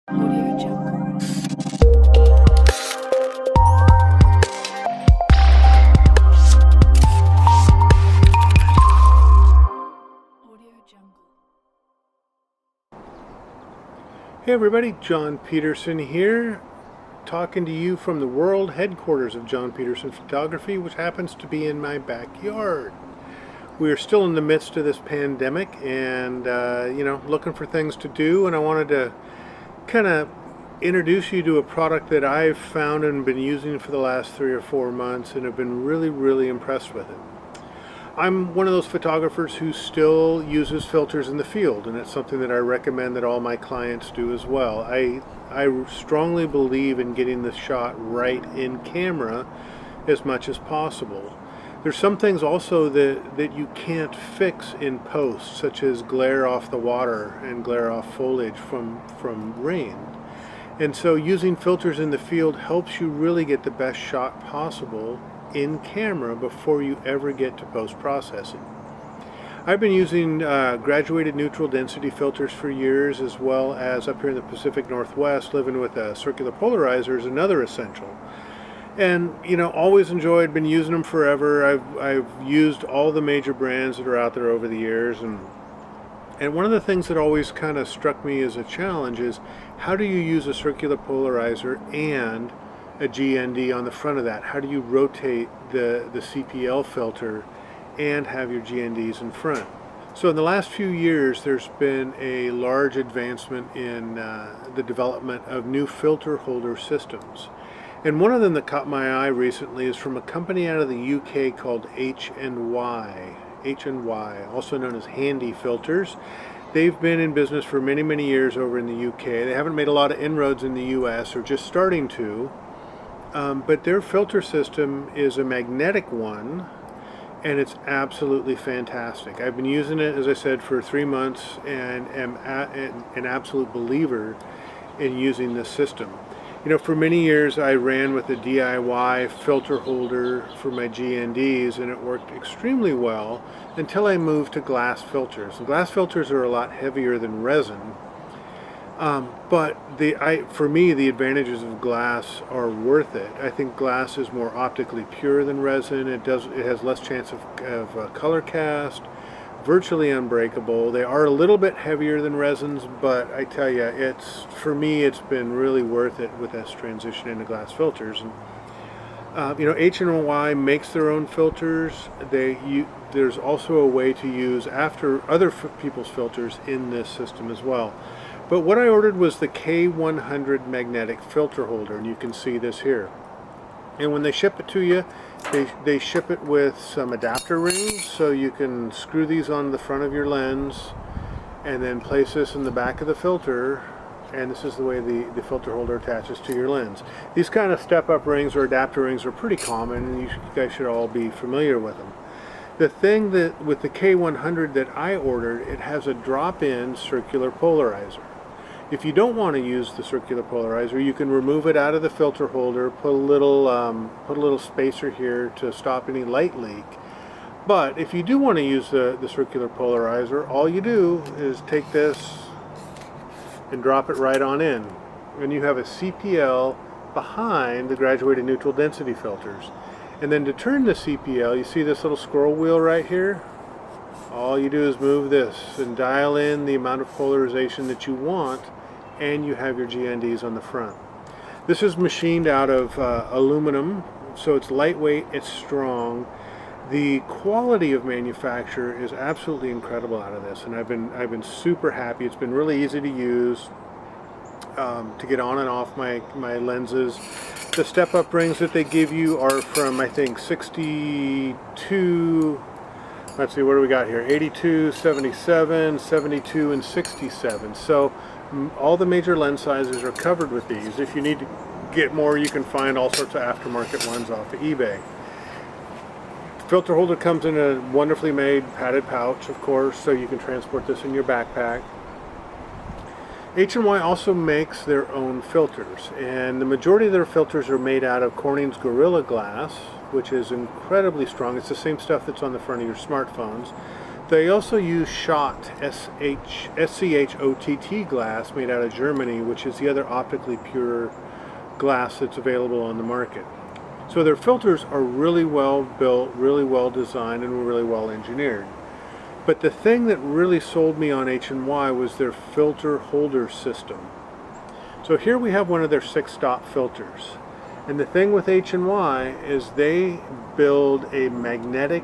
Audio Jungle. Audio Jungle. Hey everybody, John Peterson here, talking to you from the world headquarters of John Peterson Photography, which happens to be in my backyard. We are still in the midst of this pandemic and, looking for things to do, and I wanted to kind of introduce you to a product that I've found and been using for the last 3 or 4 months and have been really impressed with it. I'm one of those photographers who still uses filters in the field, and it's something that I recommend that all my clients do as well. I strongly believe in getting the shot right in camera as much as possible. There's some things also that you can't fix in post, such as glare off the water and glare off foliage from rain. And so using filters in the field helps you really get the best shot possible in camera before you ever get to post-processing. I've been using graduated neutral density filters for years, as well as up here in the Pacific Northwest, living with a circular polarizer is another essential. And always enjoyed, been using them forever. I've used all the major brands that are out there over the years, and one of the things that always kind of struck me as a challenge is how do you use a circular polarizer and a GND on the front of that? How do you rotate the CPL filter and have your GNDs in front? So in the last few years, there's been a large advancement in the development of new filter holder systems. And one of them that caught my eye recently is from a company out of the UK called H&Y, also known as Handy Filters. They've been in business for many years over in the UK. They haven't made a lot of inroads in the US, or just starting to. But their filter system is a magnetic one, and it's absolutely fantastic. I've been using it, as I said, for 3 months and am an absolute believer in using this system. For many years I ran with a DIY filter holder for my GNDs, and it worked extremely well until I moved to glass filters. And glass filters are a lot heavier than resin. But for me, the advantages of glass are worth it. I think glass is more optically pure than resin. It has less chance of color cast, virtually unbreakable. They are a little bit heavier than resins, but I tell you, for me, it's been really worth it with this transition into glass filters. And H&Y makes their own filters. There's also a way to use after other people's filters in this system as well. But what I ordered was the K100 magnetic filter holder, and you can see this here. And when they ship it to you, they ship it with some adapter rings, so you can screw these on the front of your lens and then place this in the back of the filter, and this is the way the filter holder attaches to your lens. These kind of step-up rings or adapter rings are pretty common, and you guys should all be familiar with them. The thing that with the K100 that I ordered, it has a drop-in circular polarizer. If you don't want to use the circular polarizer, you can remove it out of the filter holder, put a little spacer here to stop any light leak. But if you do want to use the circular polarizer, all you do is take this and drop it right on in. And you have a CPL behind the graduated neutral density filters. And then to turn the CPL, you see this little scroll wheel right here? All you do is move this and dial in the amount of polarization that you want, and you have your GNDs on the front. This is machined out of aluminum, so it's lightweight, it's strong. The quality of manufacture is absolutely incredible out of this, and I've been super happy. It's been really easy to use, to get on and off my lenses. The step-up rings that they give you are from, I think, 62, let's see, what do we got here? 82, 77, 72, and 67. So all the major lens sizes are covered with these. If you need to get more, you can find all sorts of aftermarket ones off of eBay. The filter holder comes in a wonderfully made padded pouch, of course, so you can transport this in your backpack. H&Y also makes their own filters, and the majority of their filters are made out of Corning's Gorilla Glass, which is incredibly strong. It's the same stuff that's on the front of your smartphones. They also use Schott, S-C-H-O-T-T glass made out of Germany, which is the other optically pure glass that's available on the market. So their filters are really well built, really well designed, and really well engineered. But the thing that really sold me on H&Y was their filter holder system. So here we have one of their 6-stop filters. And the thing with H&Y is they build a magnetic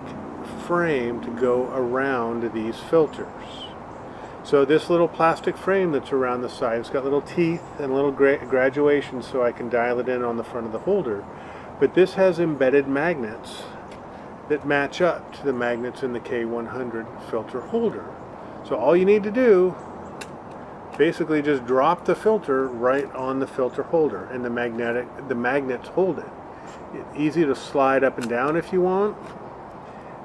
frame to go around these filters. So this little plastic frame that's around the side, it's got little teeth and little graduations so I can dial it in on the front of the holder. But this has embedded magnets that match up to the magnets in the K100 filter holder. So all you need to do, basically just drop the filter right on the filter holder, and the magnets hold it. It's easy to slide up and down if you want.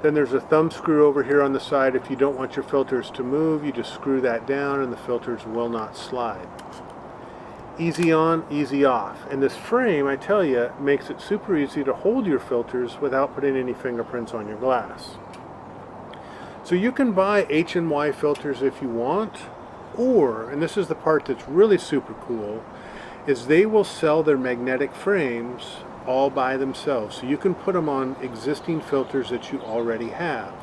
Then there's a thumb screw over here on the side. If you don't want your filters to move, you just screw that down and the filters will not slide. Easy on, easy off. And this frame, I tell you, makes it super easy to hold your filters without putting any fingerprints on your glass. So you can buy H&Y filters if you want, or, and this is the part that's really super cool, is they will sell their magnetic frames all by themselves. So you can put them on existing filters that you already have.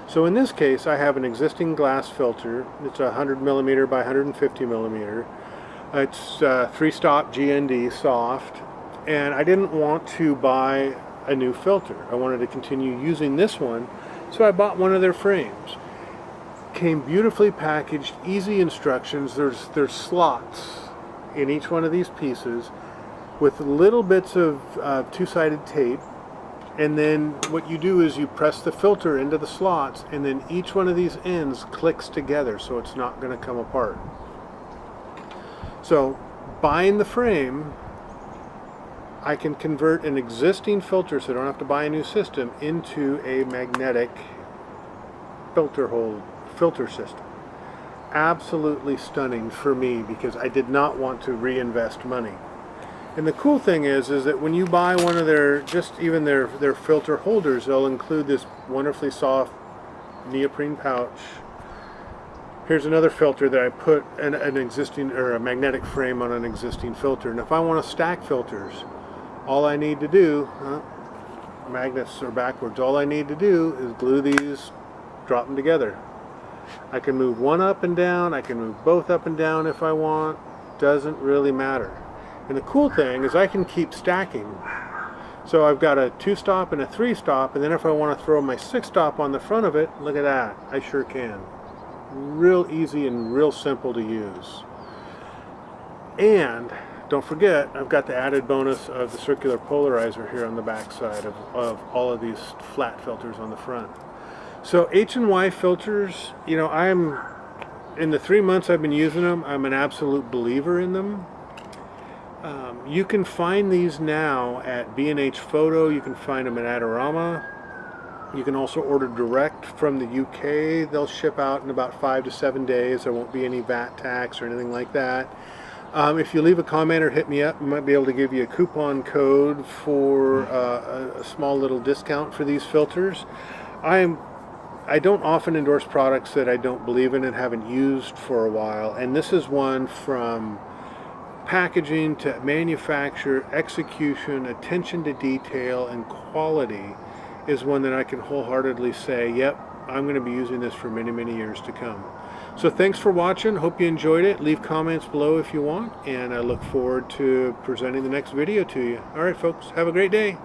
So in this case, I have an existing glass filter. It's 100 millimeter by 150 millimeter. It's 3-stop GND soft, and I didn't want to buy a new filter. I wanted to continue using this one, so I bought one of their frames. Came beautifully packaged, easy instructions. There's slots in each one of these pieces with little bits of two-sided tape, and then what you do is you press the filter into the slots, and then each one of these ends clicks together so it's not going to come apart. So buying the frame, I can convert an existing filter, so I don't have to buy a new system, into a magnetic filter system. Absolutely stunning for me, because I did not want to reinvest money. And the cool thing is that when you buy one of their, just even their filter holders, they'll include this wonderfully soft neoprene pouch. Here's another filter that I put an existing, or a magnetic frame on an existing filter. And if I want to stack filters, all I need to do, magnets are backwards, all I need to do is glue these, drop them together. I can move one up and down, I can move both up and down if I want, doesn't really matter. And the cool thing is I can keep stacking. So I've got a 2-stop and a 3-stop, and then if I want to throw my 6-stop on the front of it, look at that, I sure can. Real easy and real simple to use. And don't forget, I've got the added bonus of the circular polarizer here on the back side of all of these flat filters on the front. So H&Y filters, you know, in the 3 months I've been using them, I'm an absolute believer in them. You can find these now at B&H Photo. You can find them at Adorama. You can also order direct from the UK. They'll ship out in about 5 to 7 days. There won't be any VAT tax or anything like that. If you leave a comment or hit me up, I might be able to give you a coupon code for a small little discount for these filters. I don't often endorse products that I don't believe in and haven't used for a while, and this is one from packaging to manufacture, execution, attention to detail, and quality is one that I can wholeheartedly say, yep, I'm going to be using this for many, many years to come. So thanks for watching. Hope you enjoyed it. Leave comments below if you want, and I look forward to presenting the next video to you. All right, folks, have a great day.